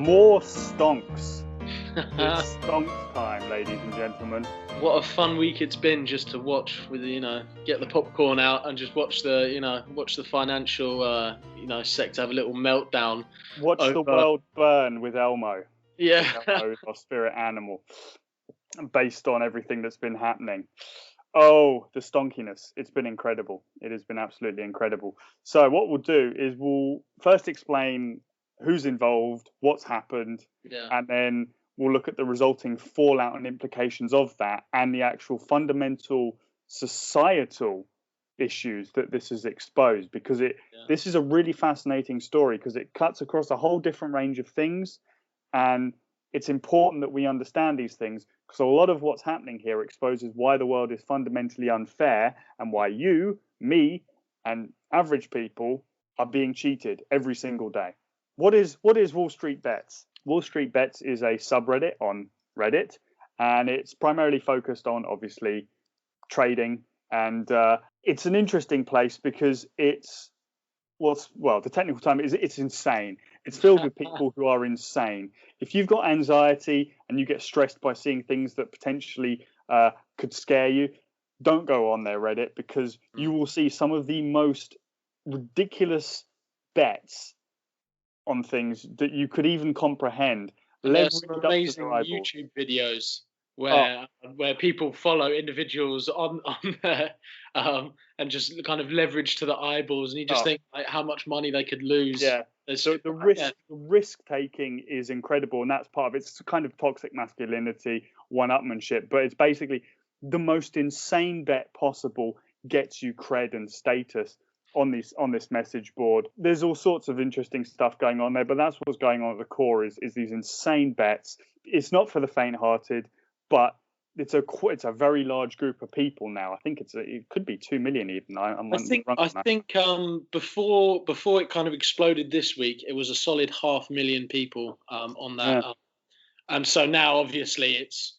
More stonks. It's stonks time, ladies and gentlemen. What a fun week it's been just to watch with, get the popcorn out and just watch the financial, sector have a little meltdown. Watch the world burn with Elmo. Yeah. Elmo is our spirit animal, based on everything that's been happening. Oh, the stonkiness. It's been incredible. It has been absolutely incredible. So what we'll do is we'll first explain who's involved, what's happened, and then we'll look at the resulting fallout and implications of that and the actual fundamental societal issues that this has exposed, because this is a really fascinating story because it cuts across a whole different range of things, and it's important that we understand these things because a lot of what's happening here exposes why the world is fundamentally unfair and why you, me, and average people are being cheated every single day. What is Wallstreetbets? Wallstreetbets is a subreddit on Reddit, and it's primarily focused on, obviously, trading. And it's an interesting place because the technical term is it's insane. It's filled with people who are insane. If you've got anxiety and you get stressed by seeing things that potentially could scare you, don't go on their Reddit, because you will see some of the most ridiculous bets on things that you could even comprehend. There's some amazing YouTube videos where people follow individuals on there and just kind of leverage to the eyeballs, and you just think like how much money they could lose. Yeah. So the risk taking is incredible, and that's part of it. It's kind of toxic masculinity, one-upmanship, but it's basically the most insane bet possible gets you cred and status on this message board. There's all sorts of interesting stuff going on there, but that's what's going on at the core is these insane bets. It's not for the faint-hearted, but it's a very large group of people now. I think it could be 2 million even. I think before it kind of exploded this week, it was a solid 500,000 people on that, and so now obviously it's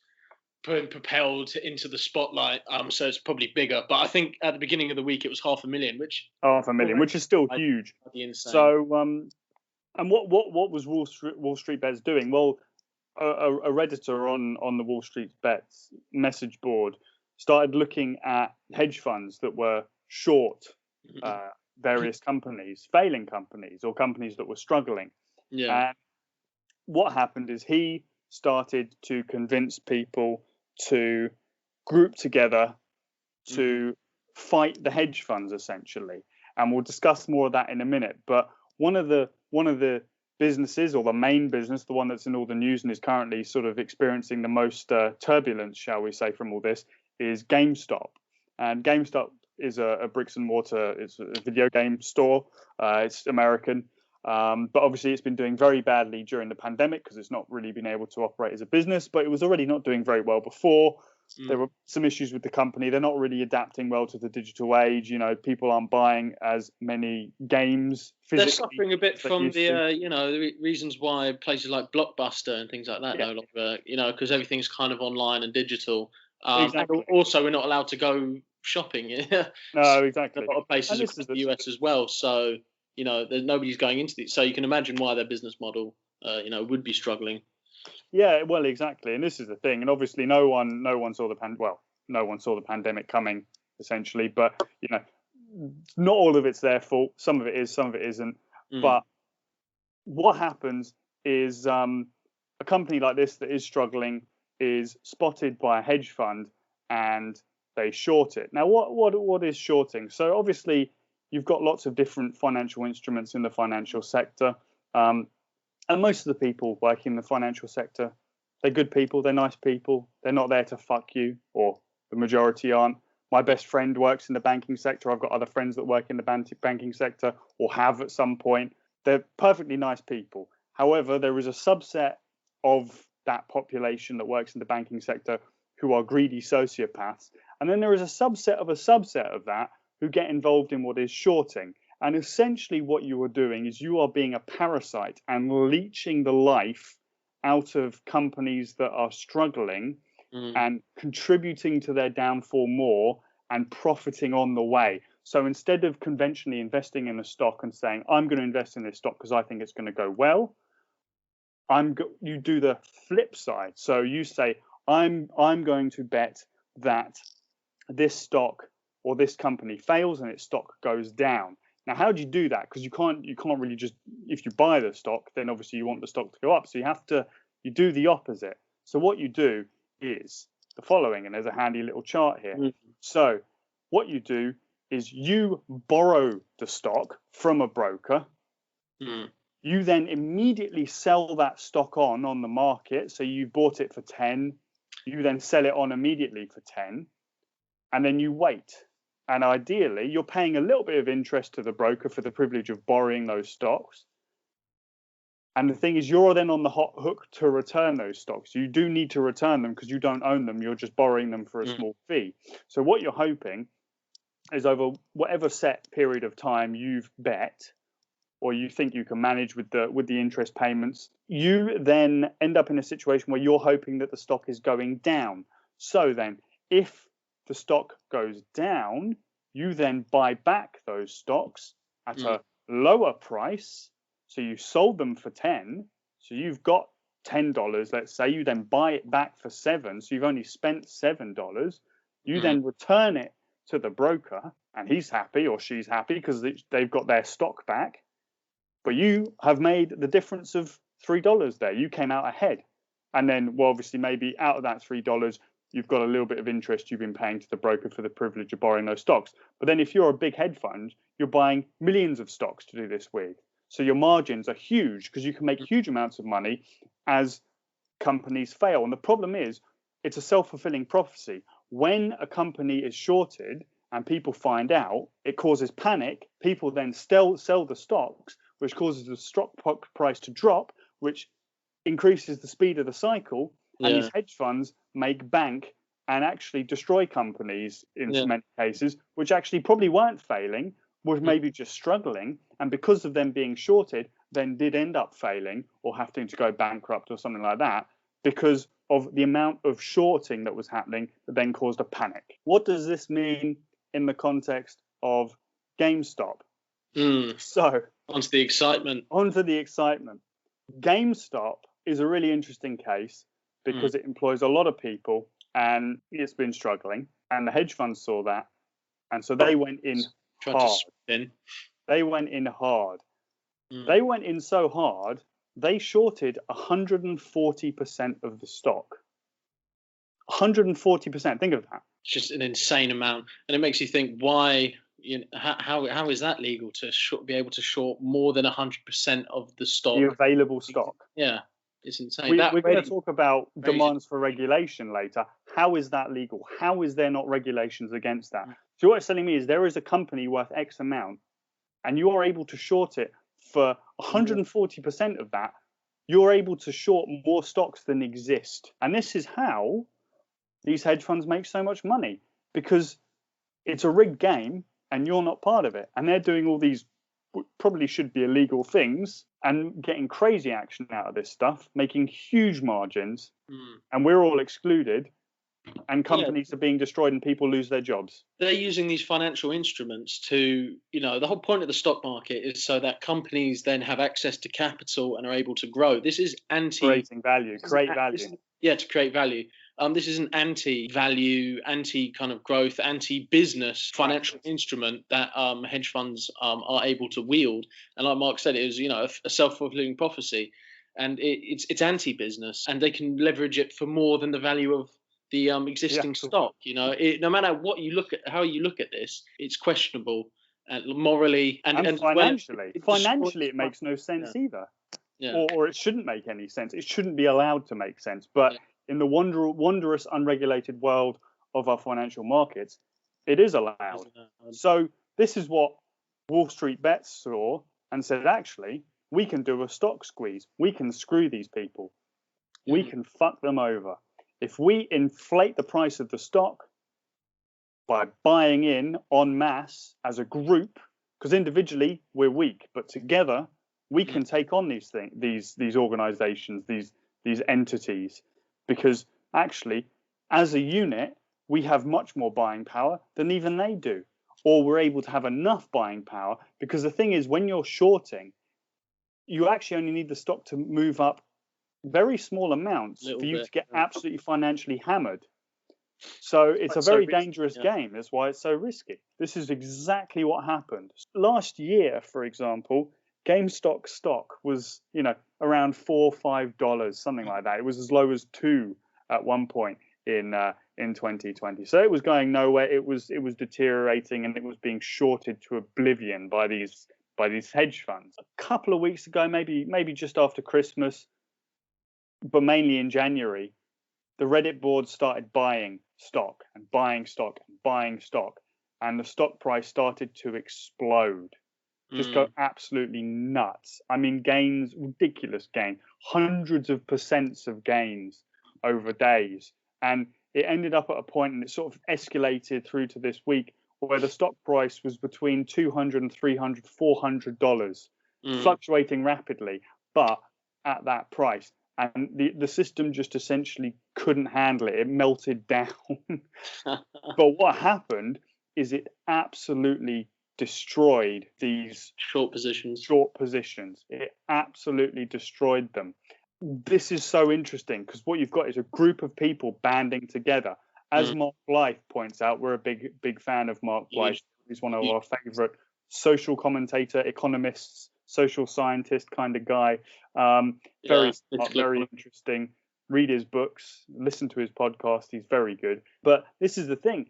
propelled into the spotlight, so it's probably bigger. But I think at the beginning of the week it was 500,000, which is still huge. So, and what was Wallstreetbets doing? Well, a Redditor on the Wallstreetbets message board started looking at hedge funds that were short various companies, failing companies, or companies that were struggling. Yeah. And what happened is he started to convince people to group together to fight the hedge funds, essentially. And we'll discuss more of that in a minute. But one of the businesses, or the main business, the one that's in all the news and is currently sort of experiencing the most turbulence, shall we say, from all this, is GameStop. And GameStop is a bricks and mortar, it's a video game store. It's American. But obviously it's been doing very badly during the pandemic because it's not really been able to operate as a business, but it was already not doing very well before. There were some issues with the company. They're not really adapting well to the digital age. People aren't buying as many games physically. They're suffering a bit from the reasons why places like Blockbuster and things like that no longer, because everything's kind of online and digital. Exactly. And also we're not allowed to go shopping. No, exactly. A lot of places across the US as well. So, there's nobody's going into these. So you can imagine why their business model, would be struggling. Yeah, well, exactly. And this is the thing. And obviously no one saw the pandemic coming, essentially. But, not all of it's their fault. Some of it is, some of it isn't. But what happens is a company like this that is struggling is spotted by a hedge fund and they short it. Now, what is shorting? So obviously you've got lots of different financial instruments in the financial sector. And most of the people working in the financial sector, they're good people, they're nice people, they're not there to fuck you, or the majority aren't. My best friend works in the banking sector. I've got other friends that work in the banking sector or have at some point. They're perfectly nice people. However, there is a subset of that population that works in the banking sector who are greedy sociopaths. And then there is a subset of that who get involved in what is shorting. And essentially what you are doing is you are being a parasite and leeching the life out of companies that are struggling and contributing to their downfall more and profiting on the way. So instead of conventionally investing in a stock and saying, I'm going to invest in this stock because I think it's going to go well, you do the flip side. So you say, I'm going to bet that this stock or this company fails and its stock goes down. Now, how do you do that? Because you can't really just, if you buy the stock, then obviously you want the stock to go up. So you do the opposite. So what you do is the following, and there's a handy little chart here. So what you do is you borrow the stock from a broker. You then immediately sell that stock on the market. So you bought it for 10, you then sell it on immediately for 10, and then you wait. And ideally, you're paying a little bit of interest to the broker for the privilege of borrowing those stocks. And the thing is, you're then on the hot hook to return those stocks. You do need to return them because you don't own them. You're just borrowing them for a small fee. So what you're hoping is, over whatever set period of time you've bet, or you think you can manage with the interest payments, you then end up in a situation where you're hoping that the stock is going down. So then, if the stock goes down, you then buy back those stocks at a lower price. So you sold them for 10. So you've got $10, let's say. You then buy it back for 7. So you've only spent $7. You then return it to the broker, and he's happy or she's happy because they've got their stock back. But you have made the difference of $3 there. You came out ahead. And then, well, obviously, maybe out of that $3, you've got a little bit of interest you've been paying to the broker for the privilege of borrowing those stocks. But then if you're a big hedge fund, you're buying millions of stocks to do this with. So your margins are huge because you can make huge amounts of money as companies fail. And the problem is, it's a self-fulfilling prophecy. When a company is shorted and people find out, it causes panic. People then sell the stocks, which causes the stock price to drop, which increases the speed of the cycle. And these hedge funds make bank and actually destroy companies in many cases, which actually probably weren't failing, were maybe just struggling. And because of them being shorted, then did end up failing or having to go bankrupt or something like that, because of the amount of shorting that was happening that then caused a panic. What does this mean in the context of GameStop? So onto the excitement. GameStop is a really interesting case because it employs a lot of people and it's been struggling. And the hedge funds saw that. And so they went in hard. They went in hard. They went in so hard, they shorted 140% of the stock. 140%. Think of that. It's just an insane amount. And it makes you think, why, how is that legal to be able to short more than 100% of the stock? The available stock. Yeah, it's insane. We're going to talk about demands for regulation later. How is that legal? How is there not regulations against that? So what it's telling me is there is a company worth X amount and you are able to short it for 140% of that. You're able to short more stocks than exist. And this is how these hedge funds make so much money, because it's a rigged game and you're not part of it. And they're doing all these probably should be illegal things and getting crazy action out of this stuff, making huge margins, and we're all excluded. And companies are being destroyed and people lose their jobs. They're using these financial instruments to, the whole point of the stock market is so that companies then have access to capital and are able to grow. This is creating value, create value. To create value. This is an anti-value, anti-kind of growth, anti-business financial instrument that hedge funds are able to wield. And like Mark said, it is, a self-fulfilling prophecy, and it's anti-business, and they can leverage it for more than the value of the existing stock. No matter what you look at, how you look at this, it's questionable morally and financially. Financially, it makes no sense either. Or it shouldn't make any sense. It shouldn't be allowed to make sense. But in the wondrous, unregulated world of our financial markets, it is allowed. So this is what Wallstreetbets saw and said, actually, we can do a stock squeeze. We can screw these people. We can fuck them over. If we inflate the price of the stock by buying in en masse as a group, because individually we're weak, but together we can take on these organizations, these entities, because actually as a unit we have much more buying power than even they do, or we're able to have enough buying power, because the thing is, when you're shorting, you actually only need the stock to move up very small amounts for you to get absolutely financially hammered. So it's a very dangerous game. That's why it's so risky. This is exactly what happened. Last year, for example, GameStop stock was, around $4 or $5, something like that. It was as low as $2 at one point in 2020. So it was going nowhere. It was deteriorating, and it was being shorted to oblivion by these hedge funds. A couple of weeks ago, maybe just after Christmas, but mainly in January, the Reddit board started buying stock and buying stock and buying stock, and the stock price started to explode. Just go absolutely nuts. I mean, ridiculous gain, hundreds of percents of gains over days. And it ended up at a point, and it sort of escalated through to this week, where the stock price was between $200 and $300, $400, fluctuating rapidly, but at that price. And the system just essentially couldn't handle it. It melted down. But what happened is it absolutely destroyed these short positions. It absolutely destroyed them. This is so interesting because what you've got is a group of people banding together. As Mark Blythe points out, we're a big fan of Mark Blythe. He's one of our favorite social commentator, economists, social scientist kind of guy. Very smart, very interesting. Read his books, listen to his podcast. He's very good. But this is the thing.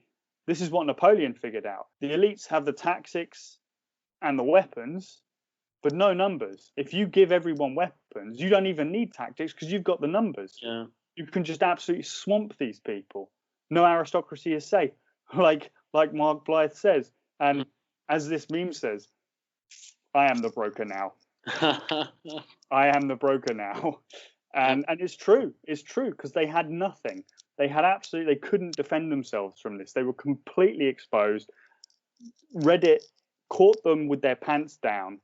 This is what Napoleon figured out. The elites have the tactics and the weapons, but no numbers. If you give everyone weapons, you don't even need tactics because you've got the numbers. Yeah. You can just absolutely swamp these people. No aristocracy is safe, like Mark Blythe says. And as this meme says, I am the broker now. I am the broker now. And it's true. It's true because they had nothing. They couldn't defend themselves from this. They were completely exposed. Reddit caught them with their pants down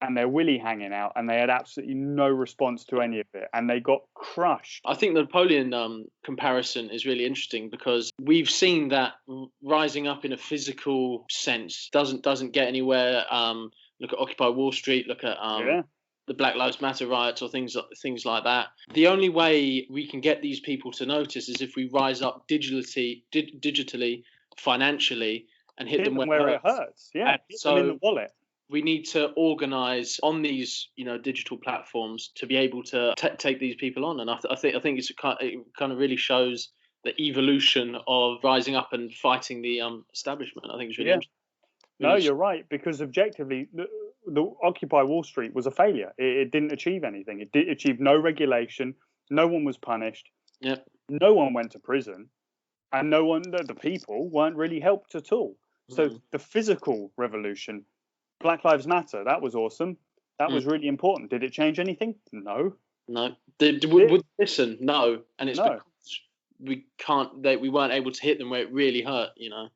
and their willy hanging out, and they had absolutely no response to any of it, and they got crushed. I think the Napoleon comparison is really interesting because we've seen that rising up in a physical sense doesn't get anywhere. Look at Occupy Wall Street. Look at the Black Lives Matter riots or things like that. The only way we can get these people to notice is if we rise up digitally, financially, and hit them where it hurts. Yeah, hit them in the wallet. We need to organise on these, digital platforms to be able to take these people on, and I think it kind of really shows the evolution of rising up and fighting the establishment. I think it's really interesting. No, you're right, because objectively, the Occupy Wall Street was a failure. It didn't achieve anything. It achieved no regulation. No one was punished. Yep. No one went to prison, and the people weren't really helped at all. So the physical revolution. Black Lives Matter, that was awesome. That was really important. Did it change anything? No. No. Would listen? No. And it's because we weren't able to hit them where it really hurt,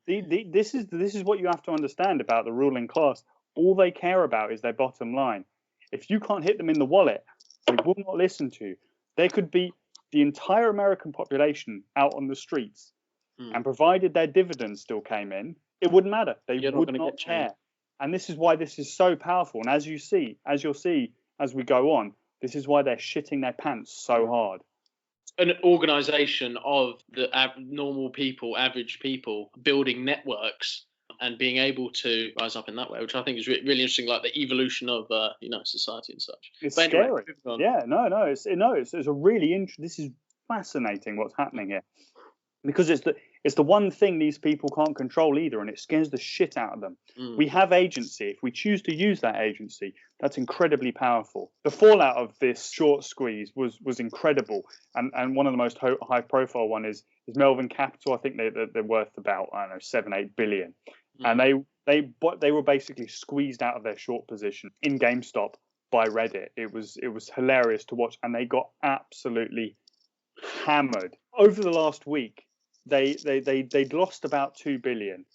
This is what you have to understand about the ruling class. All they care about is their bottom line. If you can't hit them in the wallet, they will not listen to you. There could be the entire American population out on the streets, and provided their dividends still came in, it wouldn't matter. They would not care. And this is why this is so powerful. And as you'll see as we go on, this is why they're shitting their pants so hard. An organisation of the normal people, average people, building networks and being able to rise up in that way, which I think is really interesting, like the evolution of society and such. It's scary. It's a really this is fascinating what's happening here, because it's the one thing these people can't control either, and it scares the shit out of them. We have agency. If we choose to use that agency, that's incredibly powerful. The fallout of this short squeeze was incredible, and one of the most high profile one is Melvin Capital. I think they're worth about 7-8 billion, and they were basically squeezed out of their short position in GameStop by Reddit. It was hilarious to watch, and they got absolutely hammered over the last week. They'd lost about 2 billion.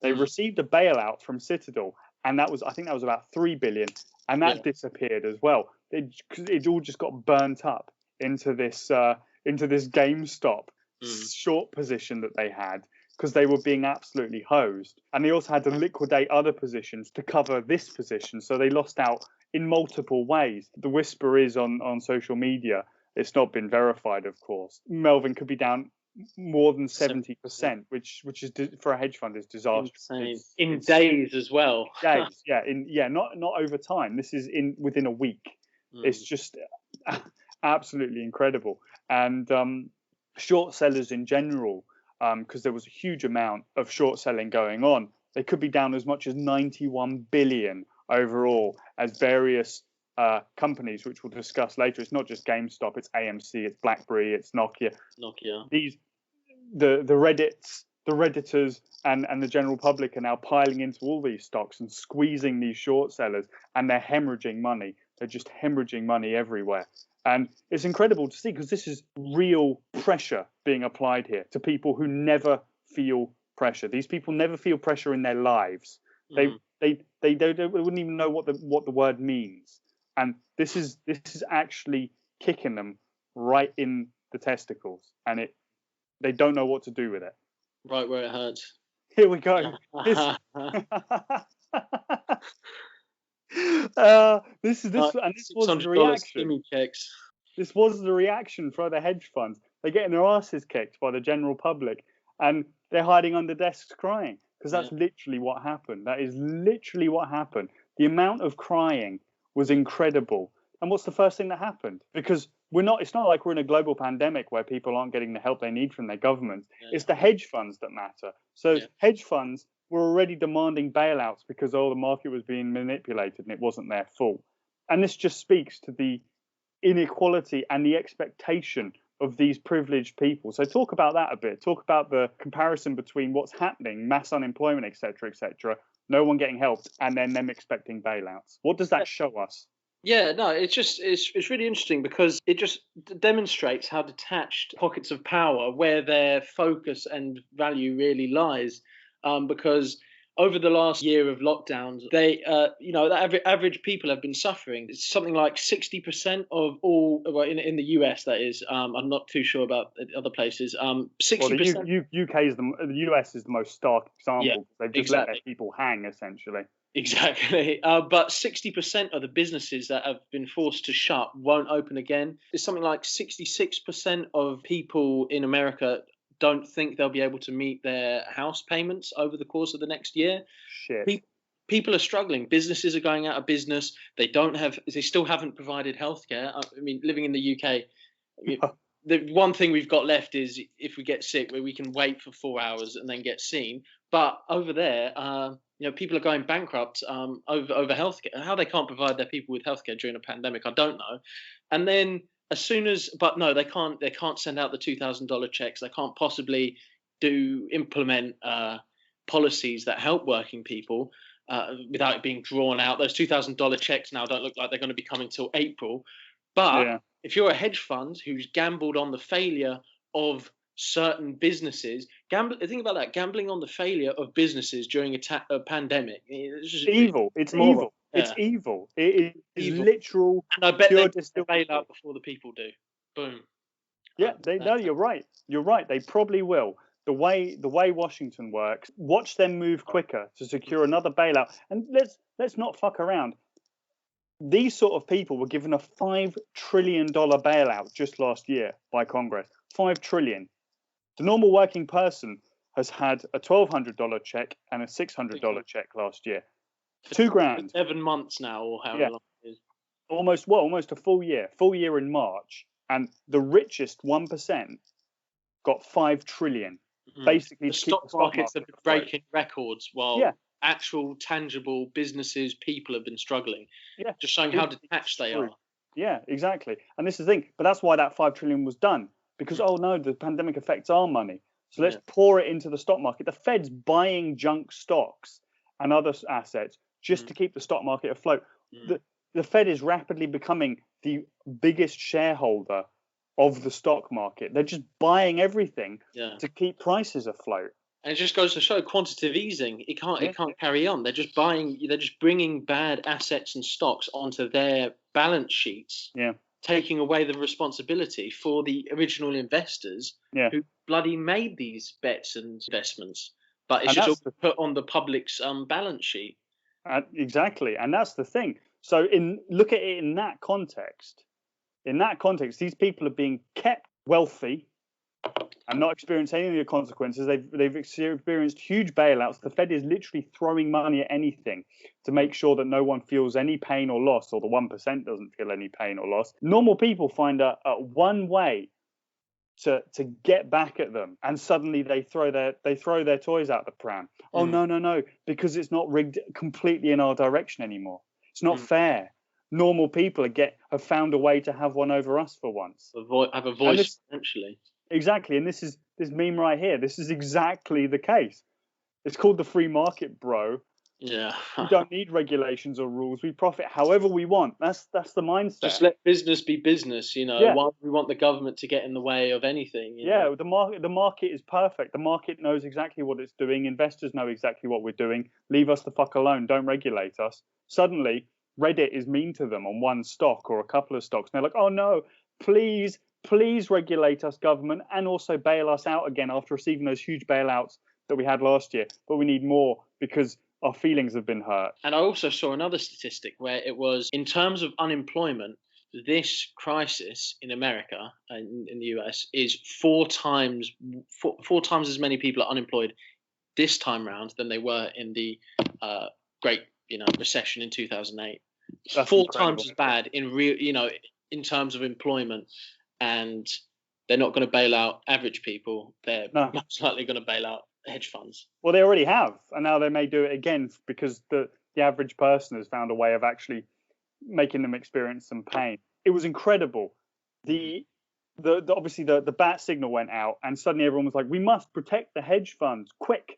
They received a bailout from Citadel, and I think that was about 3 billion, and that disappeared as well. It all just got burnt up into this GameStop short position that they had, because they were being absolutely hosed. And they also had to liquidate other positions to cover this position, so they lost out in multiple ways. The whisper is on social media It's not been verified, of course. Melvin could be down more than 70%, which is for a hedge fund is disastrous. In days as well. Days, not over time. This is within a week. It's just absolutely incredible. And short sellers in general, because there was a huge amount of short selling going on, they could be down as much as 91 billion overall, as various companies, which we'll discuss later. It's not just GameStop, it's AMC, it's BlackBerry, it's Nokia. The Redditors and the general public are now piling into all these stocks and squeezing these short sellers, and they're hemorrhaging money. They're just hemorrhaging money everywhere. And it's incredible to see, because this is real pressure being applied here to people who never feel pressure. These people never feel pressure in their lives. They wouldn't even know what the word means. And this is actually kicking them right in the testicles, and they don't know what to do with it. Right where it hurts. Here we go. This was the reaction. This was the reaction for the hedge funds. They're getting their asses kicked by the general public, and they're hiding under desks crying, because that's literally what happened. That is literally what happened. The amount of crying was incredible. And what's the first thing that happened? Because it's not like we're in a global pandemic where people aren't getting the help they need from their governments. It's the hedge funds that matter. So hedge funds were already demanding bailouts because the market was being manipulated and it wasn't their fault. And this just speaks to the inequality and the expectation of these privileged people. So talk about that a bit. Talk about the comparison between what's happening, mass unemployment, etc., no one getting helped, and then them expecting bailouts. What does that show us? Yeah, no, it's really interesting, because it just demonstrates how detached pockets of power, where their focus and value really lies. Because over the last year of lockdowns, the average people have been suffering. It's something like 60% of all, in the US, that is. I'm not too sure about other places. 60%. Well, the US is the most stark example. Yeah, they've just let their people hang, essentially. Exactly. But 60% of the businesses that have been forced to shut won't open again. It's something like 66% of people in America don't think they'll be able to meet their house payments over the course of the next year. Shit. People are struggling. Businesses are going out of business. They still haven't provided healthcare. I mean, living in the UK, the one thing we've got left is if we get sick, where we can wait for 4 hours and then get seen. But over there, people are going bankrupt over healthcare. How they can't provide their people with healthcare during a pandemic, I don't know. And then they can't send out the $2,000 checks. They can't possibly implement policies that help working people without it being drawn out. Those $2,000 checks now don't look like they're going to be coming till April. But if you're a hedge fund who's gambled on the failure of certain businesses, think about that, gambling on the failure of businesses during a pandemic. It's just evil. It's evil. Yeah. It's evil. It is evil. Literal. And I bet they bail out before the people do. Boom. Yeah, you're right. You're right. They probably will. The way Washington works, watch them move quicker to secure another bailout. And let's not fuck around. These sort of people were given a $5 trillion bailout just last year by Congress. $5 trillion. The normal working person has had a $1,200 check and a $600 check last year. $2,000. 7 months now, or however long it is. Almost a full year in March. And the richest 1% got $5 trillion. Basically, the stock markets have been breaking records, while actual tangible businesses, people have been struggling. Yeah, just showing how detached they are. Yeah, exactly. And this is the thing. But that's why that $5 trillion was done. Because, the pandemic affects our money. So let's pour it into the stock market. The Fed's buying junk stocks and other assets just to keep the stock market afloat. The Fed is rapidly becoming the biggest shareholder of the stock market. They're just buying everything to keep prices afloat. And it just goes to show quantitative easing. It can't carry on. They're just bringing bad assets and stocks onto their balance sheets. Yeah. Taking away the responsibility for the original investors who bloody made these bets and investments. But it's just all put on the public's balance sheet. Exactly. And that's the thing. So look at it in that context. in that context, these people are being kept wealthy and not experiencing any of the consequences. They've experienced huge bailouts. The Fed is literally throwing money at anything to make sure that no one feels any pain or loss, or the 1% doesn't feel any pain or loss. Normal people find a one way to get back at them, and suddenly they throw their toys out the pram. Oh no, because it's not rigged completely in our direction anymore. It's not fair. Normal people have found a way to have one over us for once. Have a voice, essentially. Exactly, and this meme right here. This is exactly the case. It's called the free market, bro. Yeah. We don't need regulations or rules. We profit however we want. That's the mindset. Just let business be business. Yeah. Why do we want the government to get in the way of anything? Yeah, the market is perfect. The market knows exactly what it's doing. Investors know exactly what we're doing. Leave us the fuck alone. Don't regulate us. Suddenly, Reddit is mean to them on one stock or a couple of stocks. And they're like, oh no, please regulate us, government, and also bail us out again after receiving those huge bailouts that we had last year. But we need more because our feelings have been hurt. And I also saw another statistic where it was, in terms of unemployment, this crisis in America and in the US is four times as many people are unemployed this time round than they were in the great recession in 2008. That's four incredible. times as bad in terms of employment, and they're not going to bail out average people. They're most likely going to bail out hedge funds. Well, they already have, and now they may do it again because the average person has found a way of actually making them experience some pain. It was incredible. Obviously the bat signal went out, and suddenly everyone was like, "We must protect the hedge funds! Quick,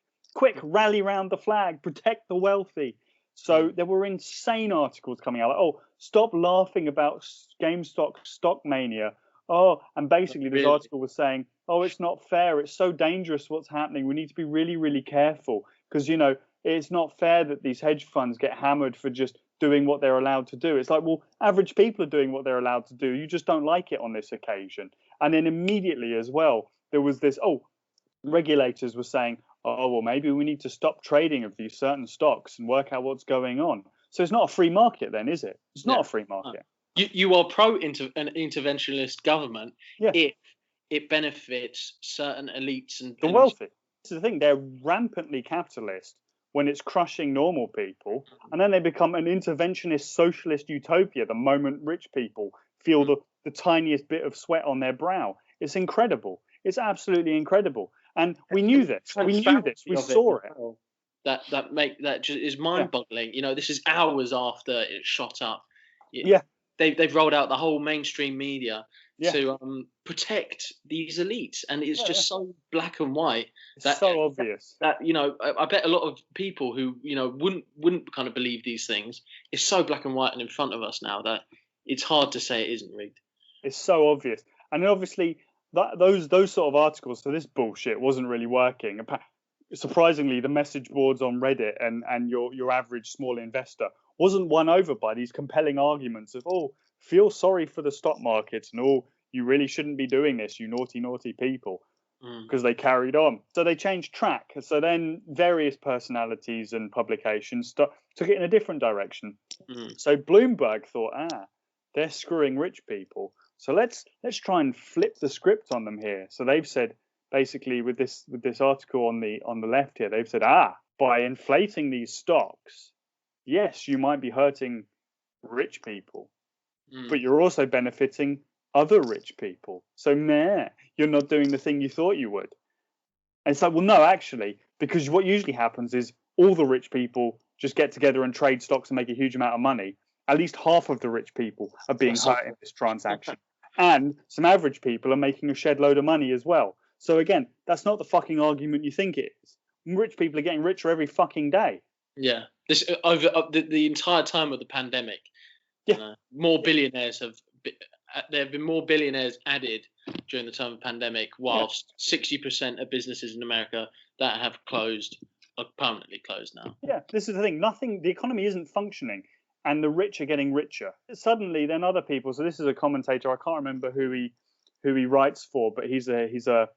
rally round the flag, protect the wealthy." So there were insane articles coming out like, "Oh, stop laughing about GameStop stock mania." Oh, and basically this article was saying, "Oh, it's not fair. It's so dangerous what's happening. We need to be really, really careful because it's not fair that these hedge funds get hammered for just doing what they're allowed to do." It's like, well, average people are doing what they're allowed to do. You just don't like it on this occasion. And then immediately as well, there was this, regulators were saying, oh, well, maybe we need to stop trading of these certain stocks and work out what's going on. So it's not a free market then, is it? It's not a free market. You are an interventionist government if it benefits certain elites and the wealthy. This is the thing. They're rampantly capitalist when it's crushing normal people, and then they become an interventionist socialist utopia the moment rich people feel the tiniest bit of sweat on their brow. It's incredible. It's absolutely incredible. And we knew this. We saw it. That just is mind-boggling. This is hours after it shot up. Yeah. They've rolled out the whole mainstream media to protect these elites, and it's just so black and white. It's so obvious. That I bet a lot of people who wouldn't kind of believe these things. It's so black and white and in front of us now that it's hard to say it isn't rigged. It's so obvious, and obviously those sort of articles. So this bullshit wasn't really working. Surprisingly, the message boards on Reddit and your average small investor wasn't won over by these compelling arguments of, oh, feel sorry for the stock markets and, oh, you really shouldn't be doing this, you naughty, naughty people, because they carried on. So they changed track. So then various personalities and publications took it in a different direction. So Bloomberg thought, they're screwing rich people. So let's try and flip the script on them here. So they've said, basically with this article on the left here, they've said, by inflating these stocks, yes, you might be hurting rich people, but you're also benefiting other rich people. So, you're not doing the thing you thought you would. And it's like, well, no, actually, because what usually happens is all the rich people just get together and trade stocks and make a huge amount of money. At least half of the rich people are being hurt in this transaction. And some average people are making a shed load of money as well. So again, that's not the fucking argument you think it is. Rich people are getting richer every fucking day. Yeah, this over the entire time of the pandemic. More billionaires there have been more billionaires added during the time of the pandemic, whilst 60% of businesses in America that have closed are permanently closed now. Yeah, this is the thing. The economy isn't functioning, and the rich are getting richer. Suddenly, then other people. So this is a commentator. I can't remember who he writes for, but he's an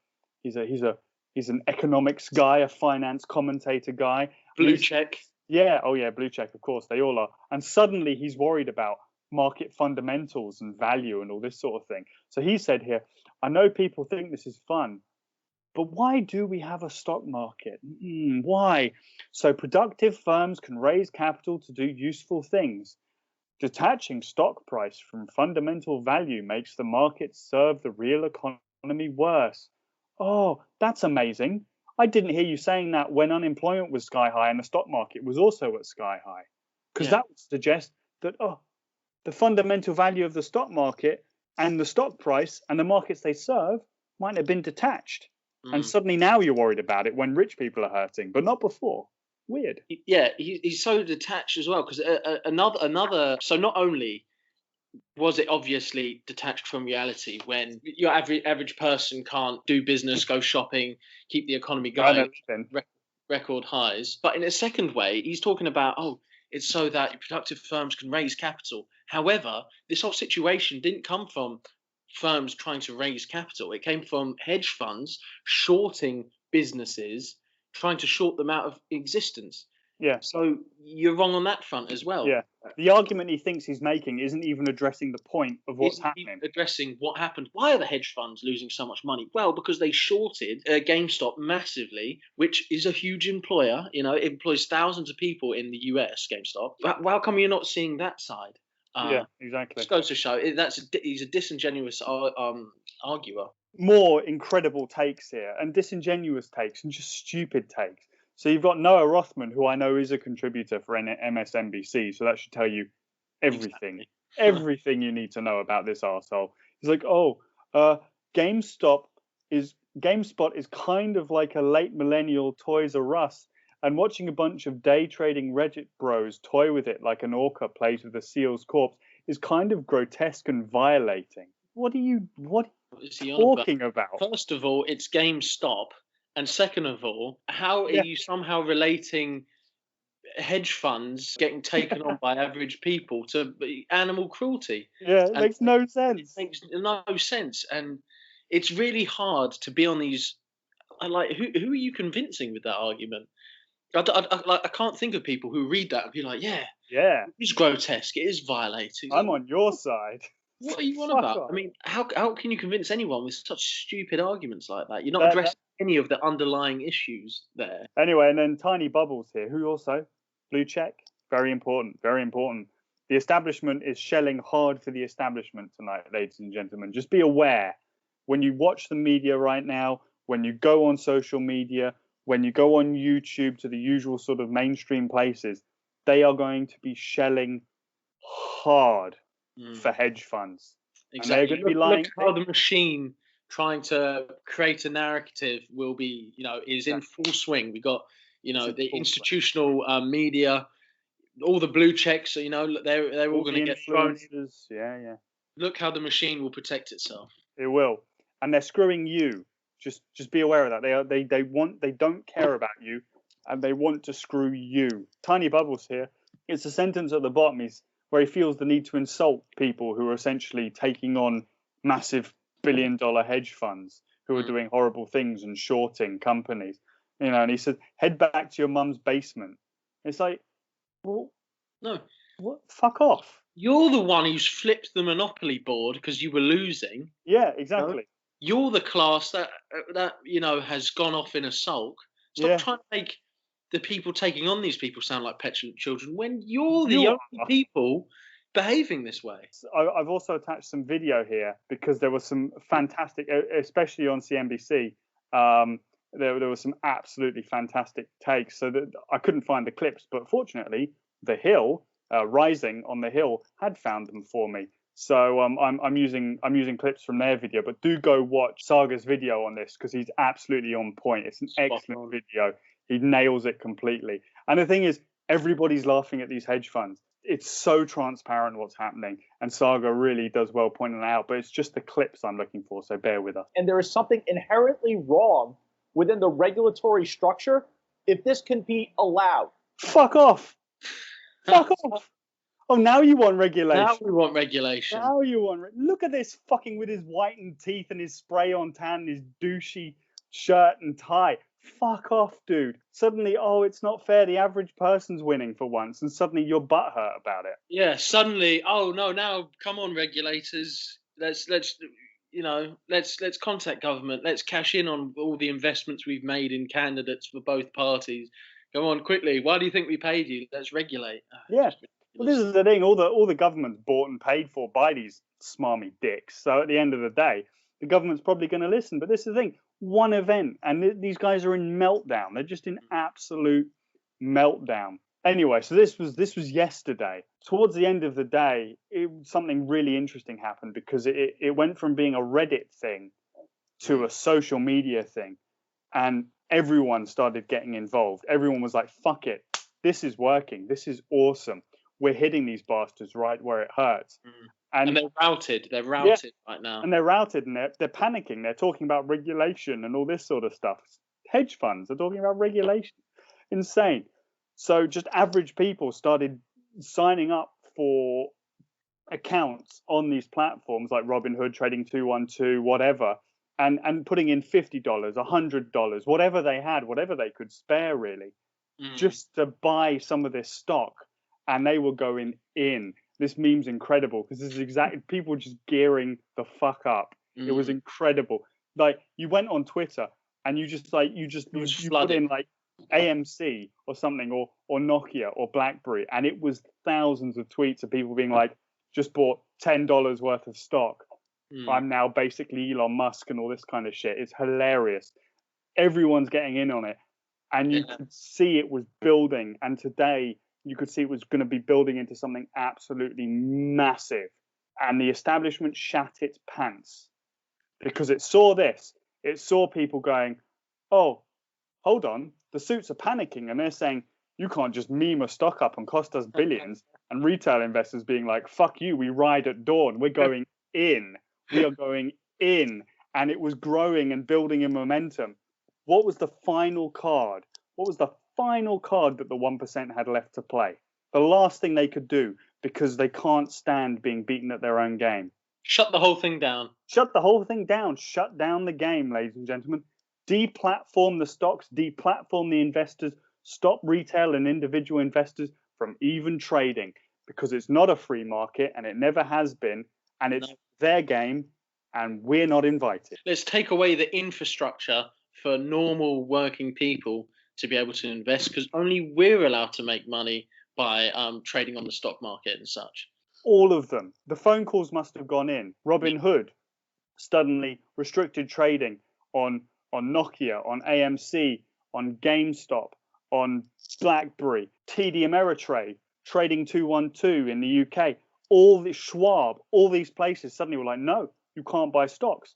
economics guy, a finance commentator guy. Blue check. Yeah, blue check, of course, they all are. And suddenly he's worried about market fundamentals and value and all this sort of thing. So he said here, I know people think this is fun, but why do we have a stock market? Why? So productive firms can raise capital to do useful things. Detaching stock price from fundamental value makes the market serve the real economy worse. Oh, that's amazing. I didn't hear you saying that when unemployment was sky high and the stock market was also at sky high. Because that would suggest that, the fundamental value of the stock market and the stock price and the markets they serve might have been detached. And suddenly now you're worried about it when rich people are hurting, but not before. Weird. Yeah, he's so detached as well, because another. So not only was it obviously detached from reality when your average person can't do business, go shopping, keep the economy going, record highs, but in a second way, he's talking about, it's so that productive firms can raise capital. However, this whole situation didn't come from firms trying to raise capital. It came from hedge funds shorting businesses, trying to short them out of existence. Yeah. So you're wrong on that front as well. Yeah. The argument he thinks he's making isn't even addressing the point of what's happening. Addressing what happened. Why are the hedge funds losing so much money? Well, because they shorted GameStop massively, which is a huge employer. It employs thousands of people in the US, GameStop. How come you're not seeing that side? Yeah, exactly. Just goes to show he's a disingenuous arguer. More incredible takes here, and disingenuous takes, and just stupid takes. So you've got Noah Rothman, who I know is a contributor for MSNBC, so that should tell you everything, everything you need to know about this arsehole. He's like, GameSpot is kind of like a late millennial Toys R Us, and watching a bunch of day trading Reddit bros toy with it like an orca plays with a seal's corpse is kind of grotesque and violating. What are you talking about? First of all, it's GameStop. And second of all, how are you somehow relating hedge funds getting taken on by average people to animal cruelty? Yeah, it makes no sense. It makes no sense. And it's really hard to be on these. Like, who are you convincing with that argument? I can't think of people who read that and be like, yeah, it's grotesque, it is violating. I'm on your side. What are you on about? I mean, how can you convince anyone with such stupid arguments like that? You're not addressing any of the underlying issues there. Anyway, and then Tiny Bubbles here, who also, blue check, very important, very important. The establishment is shelling hard for the establishment tonight, ladies and gentlemen. Just be aware, when you watch the media right now, when you go on social media, when you go on YouTube to the usual sort of mainstream places, they are going to be shelling hard for hedge funds. Exactly. And they're going to be lying. Look how the machine trying to create a narrative will be, is in full swing. We got, the institutional media, all the blue checks. They're all going to get thrown. Yeah. Look how the machine will protect itself. It will, and they're screwing you. Just be aware of that. They don't care about you, and they want to screw you. Tiny Bubbles here. It's a sentence at the bottom where he feels the need to insult people who are essentially taking on massive billion-dollar hedge funds who are doing horrible things and shorting companies. And he said, head back to your mum's basement. It's like, well, no, what? Fuck off. You're the one who's flipped the Monopoly board because you were losing. Yeah, exactly. You're the class that has gone off in a sulk. Stop trying to make the people taking on these people sound like petulant children when you're the only people behaving this way. I've also attached some video here because there was some fantastic, especially on CNBC, there were some absolutely fantastic takes. So that I couldn't find the clips, but fortunately, The Hill, Rising on The Hill, had found them for me. So I'm using clips from their video, but do go watch Saga's video on this because he's absolutely on point. It's an excellent video. He nails it completely. And the thing is, everybody's laughing at these hedge funds. It's so transparent what's happening, and Saga really does well pointing it out, but it's just the clips I'm looking for, so bear with us. And there is something inherently wrong within the regulatory structure if this can be allowed. Fuck off. Fuck off. Oh, now you want regulation. Now we want regulation. Now you want... Look at this fucking with his whitened teeth and his spray-on tan and his douchey shirt and tie. Fuck off, dude. Suddenly, oh, it's not fair. The average person's winning for once, and suddenly you're butthurt about it. Yeah, suddenly, oh no, now come on, regulators, let's contact government, let's cash in on all the investments we've made in candidates for both parties. Come on, quickly. Why do you think we paid you? Let's regulate. Yeah. Well, this is the thing. All the government's bought and paid for by these smarmy dicks. So at the end of the day, the government's probably going to listen. But this is the thing. One event, and these guys are in meltdown. They're just in absolute meltdown. Anyway, so this was yesterday. Towards the end of the day, something really interesting happened because it went from being a Reddit thing to a social media thing, and everyone started getting involved. Everyone was like, "Fuck it, this is working. This is awesome. We're hitting these bastards right where it hurts." And they're routed. They're routed right now. And they're routed, and they're panicking. They're talking about regulation and all this sort of stuff. Hedge funds are talking about regulation. Insane. So just average people started signing up for accounts on these platforms like Robinhood, Trading 212, whatever, and putting in $50, $100, whatever they had, whatever they could spare, really, just to buy some of this stock. And they were going in. This meme's incredible because this is exactly people just gearing the fuck up. It was incredible. Like you went on Twitter and you put in like AMC or something or Nokia or BlackBerry, and it was thousands of tweets of people being like, just bought $10 worth of stock. I'm now basically Elon Musk and all this kind of shit. It's hilarious. Everyone's getting in on it, and you could see it was building. And today you could see it was going to be building into something absolutely massive. And the establishment shat its pants because it saw this. It saw people going, oh, hold on, the suits are panicking. And they're saying, you can't just meme a stock up and cost us billions. And retail investors being like, fuck you, we ride at dawn. We're going in. We are going in. And it was growing and building in momentum. What was the final card? What was the final card that the 1% had left to play? The last thing they could do, because they can't stand being beaten at their own game. Shut the whole thing down. Shut the whole thing down. Shut down the game, ladies and gentlemen. Deplatform the stocks, deplatform the investors, stop retail and individual investors from even trading, because it's not a free market and it never has been, and it's their game and we're not invited. Let's take away the infrastructure for normal working people to be able to invest, because only we're allowed to make money by trading on the stock market and such. All of them. The phone calls must have gone in. Robinhood suddenly restricted trading on Nokia, on AMC, on Gamestop, on BlackBerry, TD Ameritrade, Trading 212 in the UK, all the Schwab, all these places suddenly were like, no, you can't buy stocks.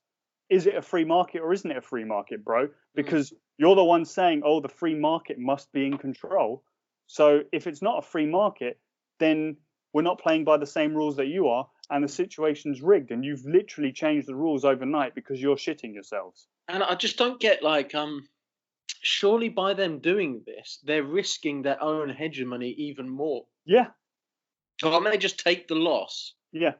Is it a free market or isn't it a free market, bro? Because you're the one saying, oh, the free market must be in control. So if it's not a free market, then we're not playing by the same rules that you are, and the situation's rigged, and you've literally changed the rules overnight because you're shitting yourselves. And I just don't get, like, surely by them doing this, they're risking their own hegemony even more. Yeah. Can't they just take the loss? Yeah.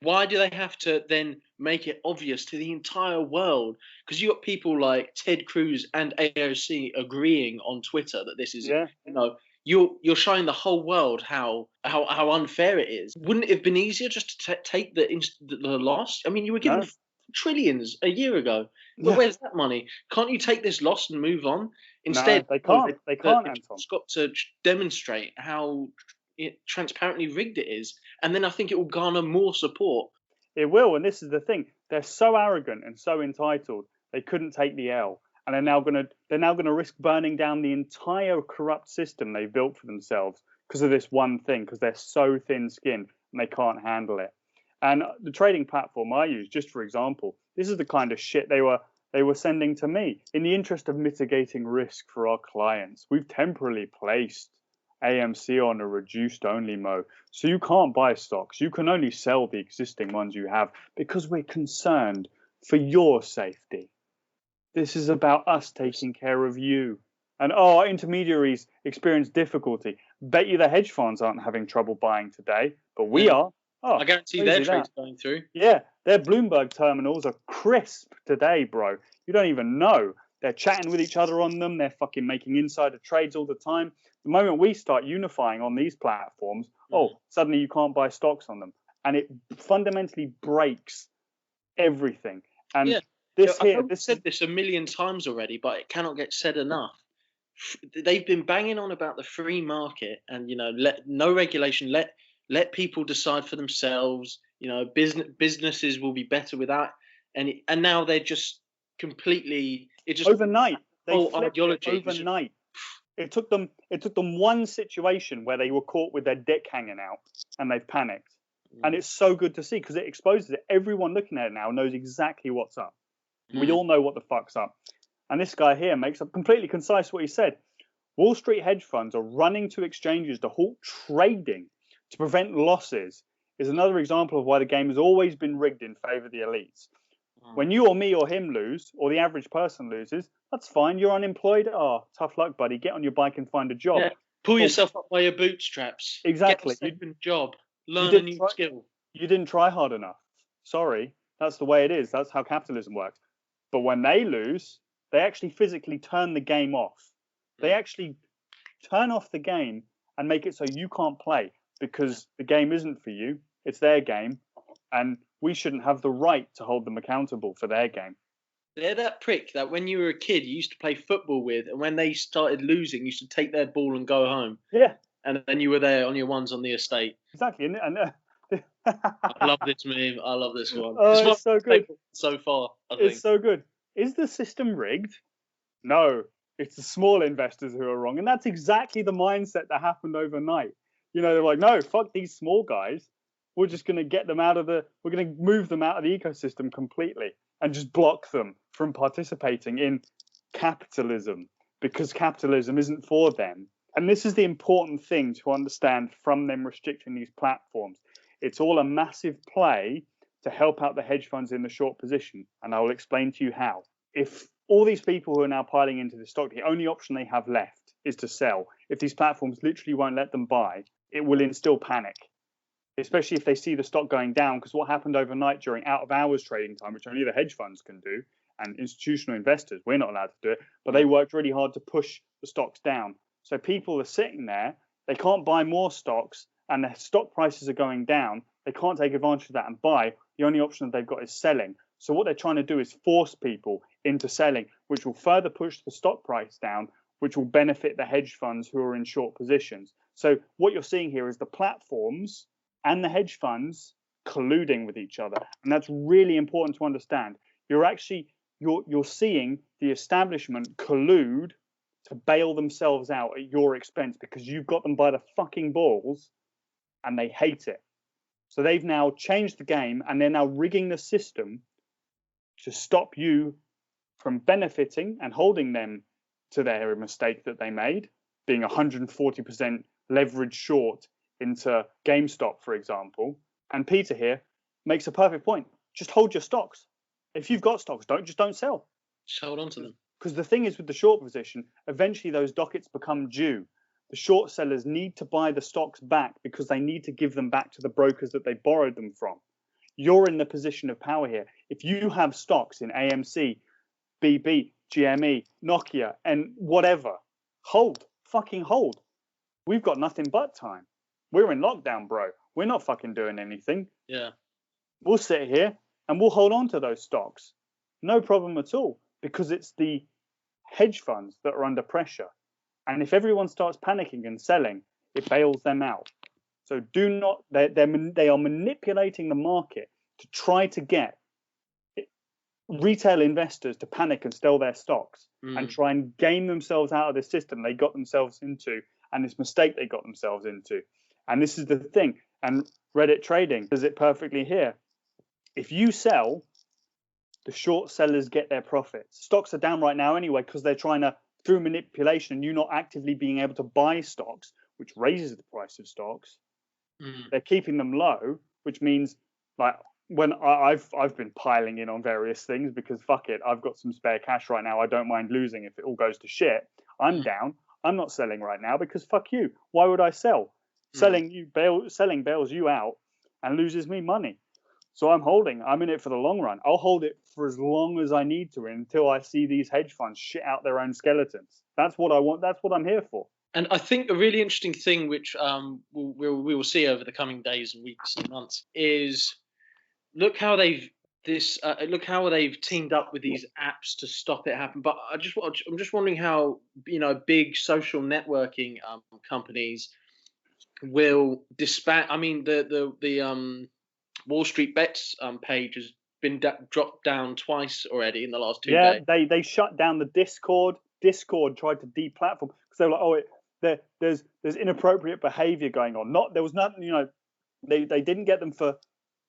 Why do they have to then make it obvious to the entire world? Because you got people like Ted Cruz and AOC agreeing on Twitter that this is, you're showing the whole world how unfair it is. Wouldn't it have been easier just to take the loss? I mean, you were given trillions a year ago. But where's that money? Can't you take this loss and move on? Instead, they can't. They can't, Anton. It's got to demonstrate how transparently rigged it is, and then I think it will garner more support. It will, and this is the thing: they're so arrogant and so entitled, they couldn't take the L, and they're now gonna risk burning down the entire corrupt system they built for themselves because of this one thing, because they're so thin-skinned and they can't handle it. And the trading platform I use, just for example, this is the kind of shit they were sending to me. In the interest of mitigating risk for our clients, we've temporarily placed AMC on a reduced only mode. So you can't buy stocks. You can only sell the existing ones you have because we're concerned for your safety. This is about us taking care of you. And our intermediaries experience difficulty. Bet you the hedge funds aren't having trouble buying today, but we are. Oh, I guarantee their trade's going through. Yeah, their Bloomberg terminals are crisp today, bro. You don't even know. They're chatting with each other on them. They're fucking making insider trades all the time. The moment we start unifying on these platforms, suddenly you can't buy stocks on them. And it fundamentally breaks everything. And I've said this a million times already, but it cannot get said enough. They've been banging on about the free market and, let no regulation, let people decide for themselves. Businesses will be better without any. And now they're just completely overnight. They flipped ideology it overnight. It took them one situation where they were caught with their dick hanging out and they've panicked. And it's so good to see because it exposes it. Everyone looking at it now knows exactly what's up. We all know what the fuck's up. And this guy here makes up completely concise what he said. Wall Street hedge funds are running to exchanges to halt trading to prevent losses is another example of why the game has always been rigged in favor of the elites. When you or me or him lose, or the average person loses, that's fine. You're unemployed. Oh, tough luck, buddy. Get on your bike and find a job. Yeah. Pull yourself up by your bootstraps. Exactly. Get a job. Learn a new skill. You didn't try hard enough. Sorry. That's the way it is. That's how capitalism works. But when they lose, they actually physically turn the game off. They actually turn off the game and make it so you can't play because the game isn't for you. It's their game. And we shouldn't have the right to hold them accountable for their game. They're that prick that when you were a kid, you used to play football with, and when they started losing, you used to take their ball and go home. Yeah. And then you were there on your ones on the estate. Exactly. And I love this meme. I love this one. It's so good. So far, I think. It's so good. Is the system rigged? No. It's the small investors who are wrong. And that's exactly the mindset that happened overnight. They're like, no, fuck these small guys. We're just going to we're going to move them out of the ecosystem completely and just block them from participating in capitalism because capitalism isn't for them. And this is the important thing to understand from them restricting these platforms. It's all a massive play to help out the hedge funds in the short position. And I will explain to you how. If all these people who are now piling into the stock, the only option they have left is to sell. If these platforms literally won't let them buy, it will instill panic. Especially if they see the stock going down, because what happened overnight during out-of-hours trading time, which only the hedge funds can do, and institutional investors, we're not allowed to do it, but they worked really hard to push the stocks down. So people are sitting there, they can't buy more stocks, and the stock prices are going down. They can't take advantage of that and buy. The only option that they've got is selling. So what they're trying to do is force people into selling, which will further push the stock price down, which will benefit the hedge funds who are in short positions. So what you're seeing here is the platforms and the hedge funds colluding with each other. And that's really important to understand. You're seeing the establishment collude to bail themselves out at your expense because you've got them by the fucking balls and they hate it. So they've now changed the game and they're now rigging the system to stop you from benefiting and holding them to their mistake that they made, being 140% leverage short into GameStop, for example. And Peter here makes a perfect point. Just hold your stocks. If you've got stocks, don't sell. Just hold on to them. Because the thing is with the short position, eventually those dockets become due. The short sellers need to buy the stocks back because they need to give them back to the brokers that they borrowed them from. You're in the position of power here. If you have stocks in AMC, BB, GME, Nokia, and whatever, fucking hold. We've got nothing but time. We're in lockdown, bro. We're not fucking doing anything. Yeah. We'll sit here and we'll hold on to those stocks. No problem at all, because it's the hedge funds that are under pressure. And if everyone starts panicking and selling, it bails them out. So they are manipulating the market to try to get retail investors to panic and sell their stocks and try and game themselves out of the system they got themselves into and this mistake they got themselves into. And this is the thing. And Reddit trading does it perfectly here. If you sell, the short sellers get their profits. Stocks are down right now anyway because they're trying to, through manipulation, you not actively being able to buy stocks, which raises the price of stocks. They're keeping them low, which means like when I've been piling in on various things because fuck it, I've got some spare cash right now. I don't mind losing if it all goes to shit. I'm down. I'm not selling right now because fuck you. Why would I sell? Selling bails you out and loses me money. So I'm holding. I'm in it for the long run. I'll hold it for as long as I need to until I see these hedge funds shit out their own skeletons. That's what I want. That's what I'm here for. And I think a really interesting thing, which we will see over the coming days and weeks and months, is look how they've teamed up with these apps to stop it happen. But I'm just wondering how big social networking companies will disband. I mean, the Wallstreetbets page has been dropped down twice already in the last 2 days. Yeah, they shut down the Discord. Discord tried to deplatform because they were like, there's inappropriate behavior going on. There was nothing, they didn't get them for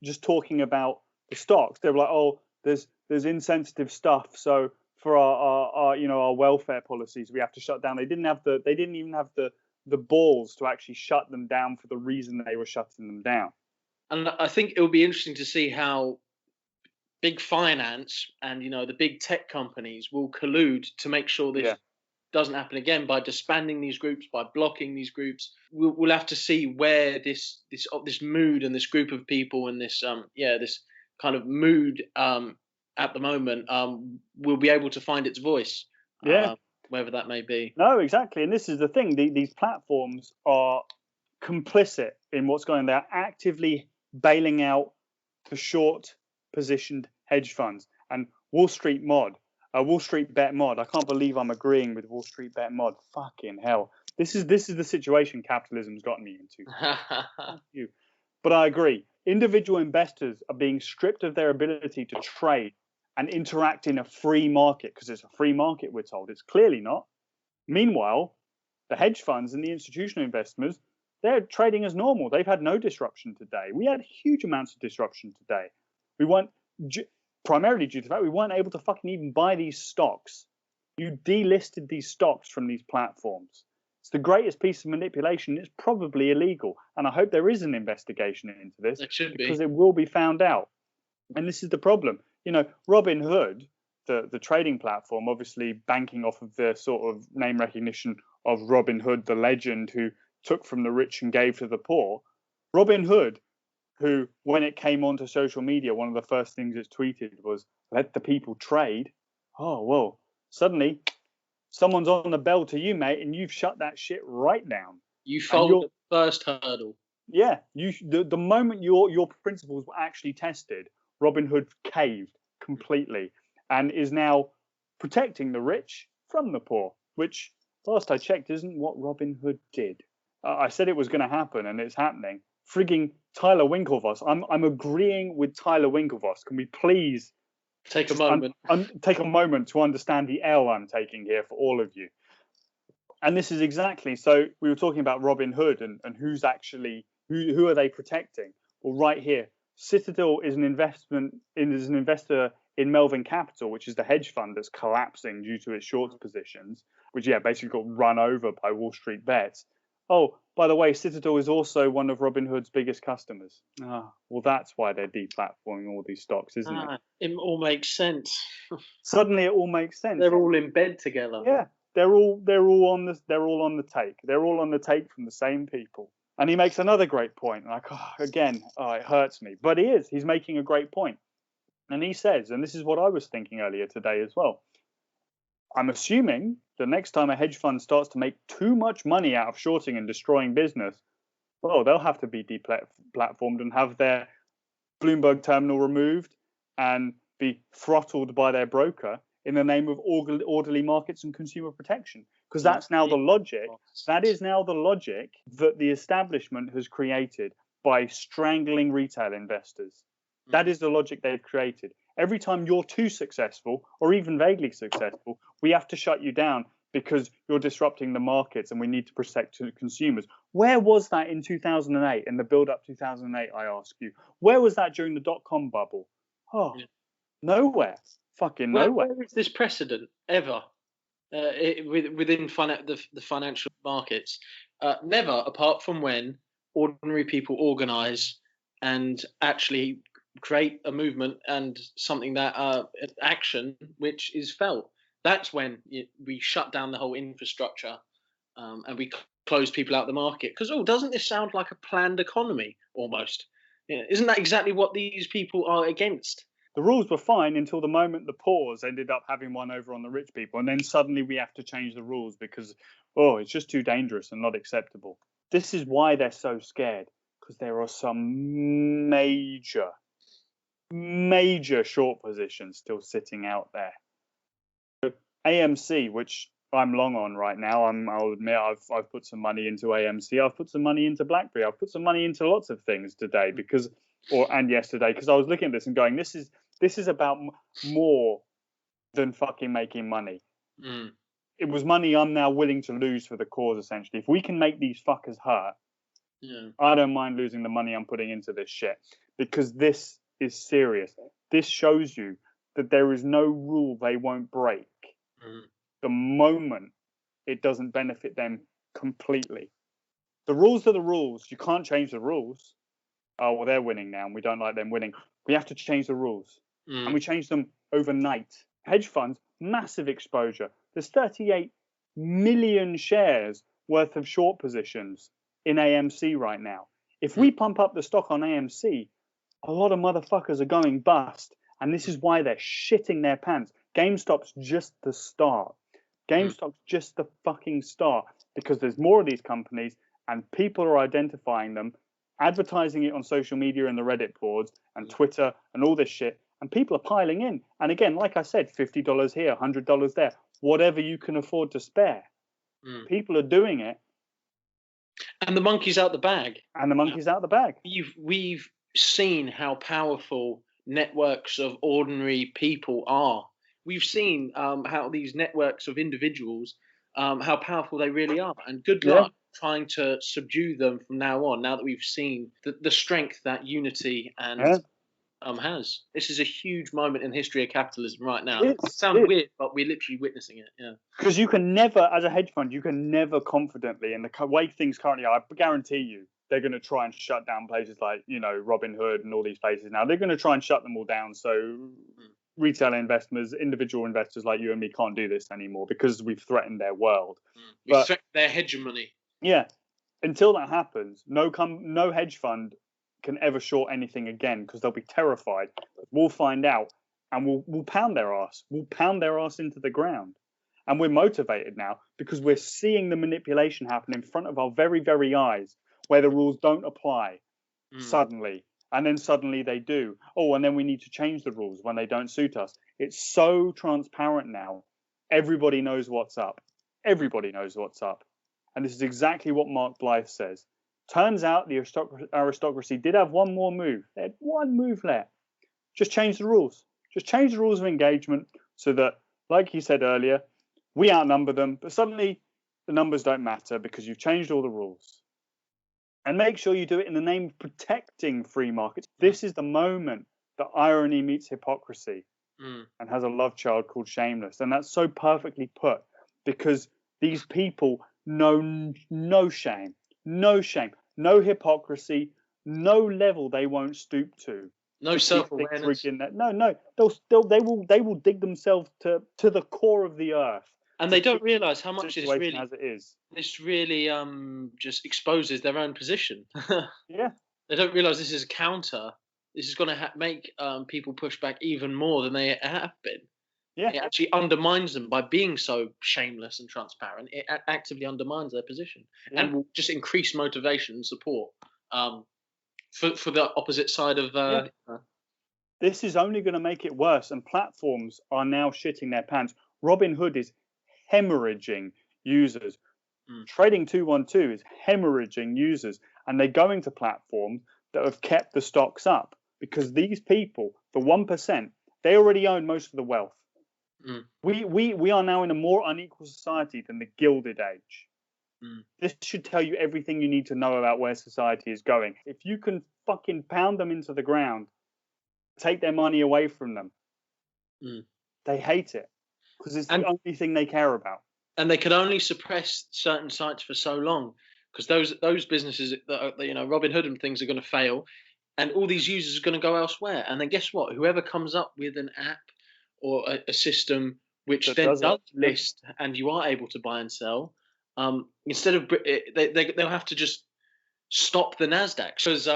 just talking about the stocks. They were like, there's insensitive stuff. So for our welfare policies, we have to shut down. They didn't even have the balls to actually shut them down for the reason they were shutting them down. And I think it will be interesting to see how big finance and the big tech companies will collude to make sure this doesn't happen again by disbanding these groups, by blocking these groups. We'll have to see where this mood and this group of people and this this kind of mood at the moment will be able to find its voice. Wherever that may be. No, exactly. And this is the thing. These platforms are complicit in what's going on. They're actively bailing out the short positioned hedge funds. And Wall Street Bet Mod. I can't believe I'm agreeing with Wall Street Bet Mod. Fucking hell. This is the situation capitalism's gotten me into. But I agree. Individual investors are being stripped of their ability to trade and interact in a free market, because it's a free market, we're told. It's clearly not. Meanwhile, the hedge funds and the institutional investors, they're trading as normal. They've had no disruption today. We had huge amounts of disruption today. We weren't, primarily due to the fact we weren't able to fucking even buy these stocks. You delisted these stocks from these platforms. It's the greatest piece of manipulation. It's probably illegal. And I hope there is an investigation into this. It should be. Because it will be found out. And this is the problem. Robinhood, the trading platform, obviously banking off of the sort of name recognition of Robin Hood, the legend who took from the rich and gave to the poor. Robin Hood, who, when it came onto social media, one of the first things it tweeted was, "Let the people trade." Oh, well, suddenly someone's on the bell to you, mate, and you've shut that shit right down. You followed the first hurdle. Yeah, the moment your principles were actually tested, Robinhood caved completely and is now protecting the rich from the poor, which last I checked isn't what Robinhood did. I said it was going to happen, and it's happening. Frigging Tyler Winklevoss. I'm agreeing with Tyler Winklevoss. Can we please take a moment? Take a moment to understand the L I'm taking here for all of you. And this is exactly, so we were talking about Robinhood and who's actually, who are they protecting? Well, right here, Citadel is an investor in Melvin Capital, which is the hedge fund that's collapsing due to its short positions, which basically got run over by Wallstreetbets. Oh, by the way, Citadel is also one of Robinhood's biggest customers. Well, that's why they're deplatforming all these stocks, isn't it? It all makes sense. Suddenly, it all makes sense. They're all in bed together. Yeah, they're all on the take. They're all on the take from the same people. And he makes another great point. It hurts me. But he's making a great point. And he says, and this is what I was thinking earlier today as well, I'm assuming the next time a hedge fund starts to make too much money out of shorting and destroying business, well, they'll have to be deplatformed and have their Bloomberg terminal removed and be throttled by their broker in the name of orderly markets and consumer protection. Because that's now the logic. That is now the logic that the establishment has created by strangling retail investors. That is the logic they've created. Every time you're too successful or even vaguely successful, we have to shut you down because you're disrupting the markets and we need to protect consumers. Where was that in 2008, in the build-up 2008, I ask you? Where was that during the dot-com bubble? Nowhere. Fucking nowhere. Where is this precedent ever within the financial markets? Never, apart from when ordinary people organise and actually create a movement and something that action which is felt. That's when we shut down the whole infrastructure and we close people out of the market. Because doesn't this sound like a planned economy almost? Yeah. Isn't that exactly what these people are against? The rules were fine until the moment the poors ended up having one over on the rich people, and then suddenly we have to change the rules because, it's just too dangerous and not acceptable. This is why they're so scared, because there are some major short positions still sitting out there. AMC, which I'm long on right now, I'll admit I've put some money into AMC. I've put some money into BlackBerry. I've put some money into lots of things today and yesterday, because I was looking at this and going, this is about more than fucking making money. Mm. It was money I'm now willing to lose for the cause, essentially. If we can make these fuckers hurt, I don't mind losing the money I'm putting into this shit, because this is serious. This shows you that there is no rule they won't break the moment it doesn't benefit them completely. The rules are the rules. You can't change the rules. Oh, well, they're winning now and we don't like them winning. We have to change the rules. And we change them overnight. Hedge funds, massive exposure. There's 38 million shares worth of short positions in AMC right now. If we pump up the stock on AMC, a lot of motherfuckers are going bust. And this is why they're shitting their pants. GameStop's just the start. GameStop's just the fucking start, because there's more of these companies and people are identifying them, advertising it on social media and the Reddit boards and Twitter and all this shit. And people are piling in. And again, like I said, $50 here, $100 there, whatever you can afford to spare. People are doing it. And the monkey's out the bag. And the monkey's out the bag. We've seen how powerful networks of ordinary people are. We've seen how these networks of individuals, how powerful they really are. And good luck trying to subdue them from now on, now that we've seen the strength that unity and has. This is a huge moment in the history of capitalism right now. It sounds weird, but we're literally witnessing it. Yeah. Because you can never, as a hedge fund, you can never confidently, in the way things currently are, I guarantee you, they're going to try and shut down places like, Robinhood and all these places now. They're going to try and shut them all down. So retail investors, individual investors like you and me can't do this anymore because we've threatened their world. We've threatened their hegemony. Yeah. Until that happens, no hedge fund can ever short anything again, because they'll be terrified. We'll find out and we'll pound their ass. We'll pound their ass into the ground. And we're motivated now because we're seeing the manipulation happen in front of our very, very eyes, where the rules don't apply suddenly. And then suddenly they do. Oh, and then we need to change the rules when they don't suit us. It's so transparent now. Everybody knows what's up. Everybody knows what's up. And this is exactly what Mark Blythe says. Turns out the aristocracy did have one more move. They had one move left. Just change the rules. Just change the rules of engagement so that, like he said earlier, we outnumber them, but suddenly the numbers don't matter because you've changed all the rules. And make sure you do it in the name of protecting free markets. This is the moment that irony meets hypocrisy and has a love child called Shameless. And that's so perfectly put, because these people know no shame, no hypocrisy, no level they won't stoop to. No self-awareness. No. They will dig themselves to the core of the earth. And they don't realise how much this really just exposes their own position. Yeah. They don't realise this is a counter. This is going to make people push back even more than they have been. Yeah. It actually undermines them by being so shameless and transparent. It actively undermines their position and will just increase motivation and support for the opposite side of. This is only going to make it worse, and platforms are now shitting their pants. Robinhood is hemorrhaging users. Trading 212 is hemorrhaging users, and they're going to platforms that have kept the stocks up, because these people, the 1%, they already own most of the wealth. We are now in a more unequal society than the Gilded Age. This should tell you everything you need to know about where society is going. If you can fucking pound them into the ground, take their money away from them, they hate it, because it's the only thing they care about. And they can only suppress certain sites for so long, because those businesses that are, Robinhood and things are going to fail, and all these users are going to go elsewhere. And then guess what? Whoever comes up with an app or a system which does list and you are able to buy and sell, instead of they'll have to just stop the Nasdaq, because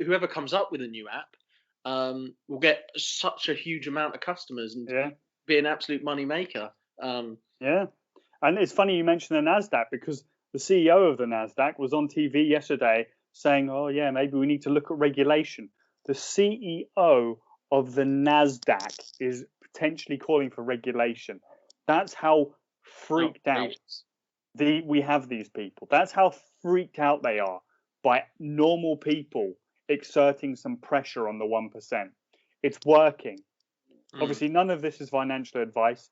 whoever comes up with a new app will get such a huge amount of customers and be an absolute money maker. Yeah, and it's funny you mention the Nasdaq, because the CEO of the Nasdaq was on TV yesterday saying, "Oh yeah, maybe we need to look at regulation." The CEO of the Nasdaq is potentially calling for regulation. That's how freaked out we have these people. That's how freaked out they are by normal people exerting some pressure on the 1%. It's working. Obviously, none of this is financial advice.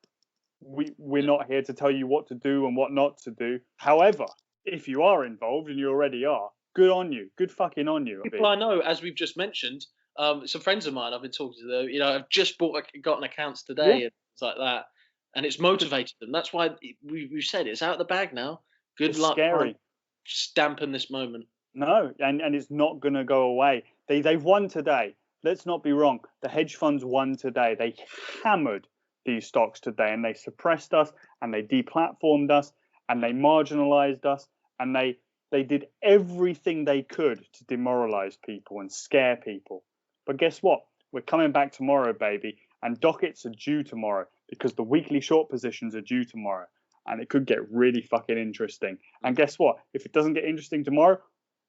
We're not here to tell you what to do and what not to do. However, if you are involved, and you already are, good on you. Good fucking on you. People I know, as we've just mentioned, some friends of mine I've been talking to, though, I've just gotten accounts today and things like that, and it's motivated them. That's why we've said it's out of the bag now. Good luck. Scary. Dampen this moment. No, and it's not going to go away. They've won today. Let's not be wrong. The hedge funds won today. They hammered these stocks today, and they suppressed us, and they deplatformed us, and they marginalized us, and they did everything they could to demoralize people and scare people. But guess what? We're coming back tomorrow, baby, and dockets are due tomorrow, because the weekly short positions are due tomorrow, and it could get really fucking interesting. And guess what? If it doesn't get interesting tomorrow,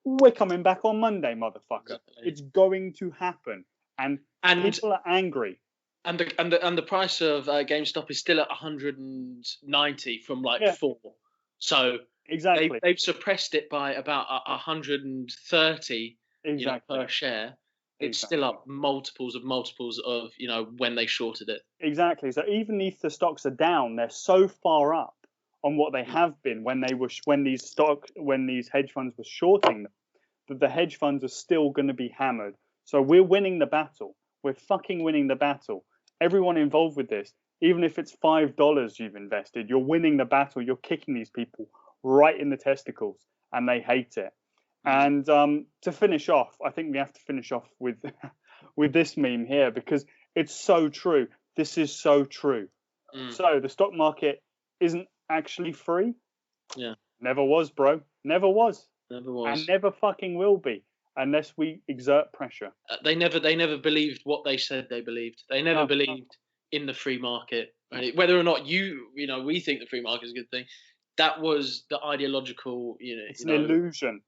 we're coming back on Monday, motherfucker. Exactly. It's going to happen, and people are angry. And the price of GameStop is still at 190 from 4. So exactly, they've suppressed it by about 130 per share. It's still up multiples of when they shorted it. Exactly. So even if the stocks are down, they're so far up on what they have been when these hedge funds were shorting them, that the hedge funds are still going to be hammered. So we're winning the battle. We're fucking winning the battle. Everyone involved with this, even if it's $5 you've invested, you're winning the battle. You're kicking these people right in the testicles, and they hate it. And to finish off, I think we have to finish off with this meme here, because it's so true. This is so true. So the stock market isn't actually free. Yeah. Never was, bro. Never was. Never was. And never fucking will be, unless we exert pressure. They never believed what they said they believed. They never believed in the free market. Right? Whether or not we think the free market is a good thing, that was the ideological. It's an illusion.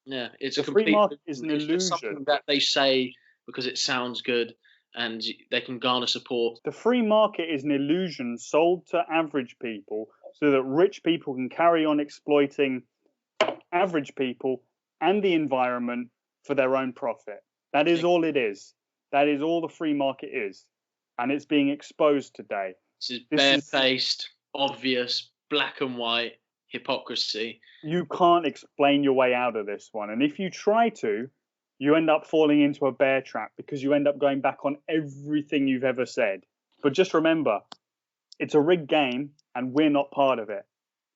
Yeah, it's the free market is an illusion. Just something that they say because it sounds good and they can garner support. The free market is an illusion sold to average people so that rich people can carry on exploiting average people and the environment for their own profit. That is all it is. That is all the free market is. And it's being exposed today. This is barefaced, obvious, black and white hypocrisy. You can't explain your way out of this one. And if you try to, you end up falling into a bear trap, because you end up going back on everything you've ever said. But just remember, it's a rigged game and we're not part of it.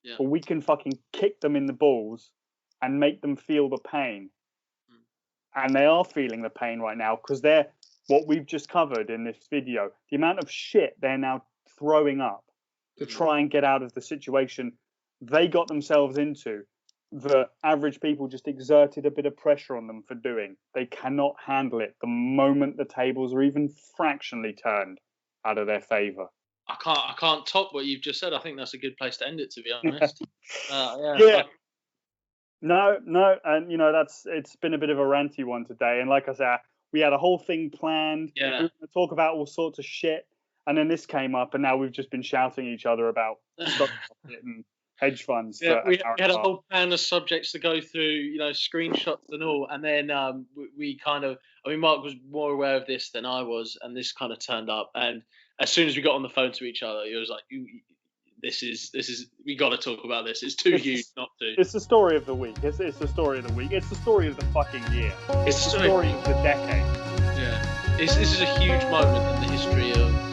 Yeah. But we can fucking kick them in the balls and make them feel the pain. And they are feeling the pain right now, because they're what we've just covered in this video, the amount of shit they're now throwing up to try and get out of the situation they got themselves into, the average people just exerted a bit of pressure on them for doing. They cannot handle it the moment the tables are even fractionally turned out of their favor. I can't top what you've just said. I think that's a good place to end it, to be honest. Yeah. No, and it's been a bit of a ranty one today. And like I said, we had a whole thing planned. Yeah. We were going to talk about all sorts of shit, and then this came up, and now we've just been shouting each other about stock market and hedge funds. Yeah, we had a whole plan of subjects to go through, screenshots and all, and then we Mark was more aware of this than I was, and this kind of turned up, and as soon as we got on the phone to each other, it was like, this is we got to talk about this. It's too huge not to. It's the story of the week. It's the story of the week. It's the story of the fucking year. It's the story of the decade. Yeah, this is a huge moment in the history of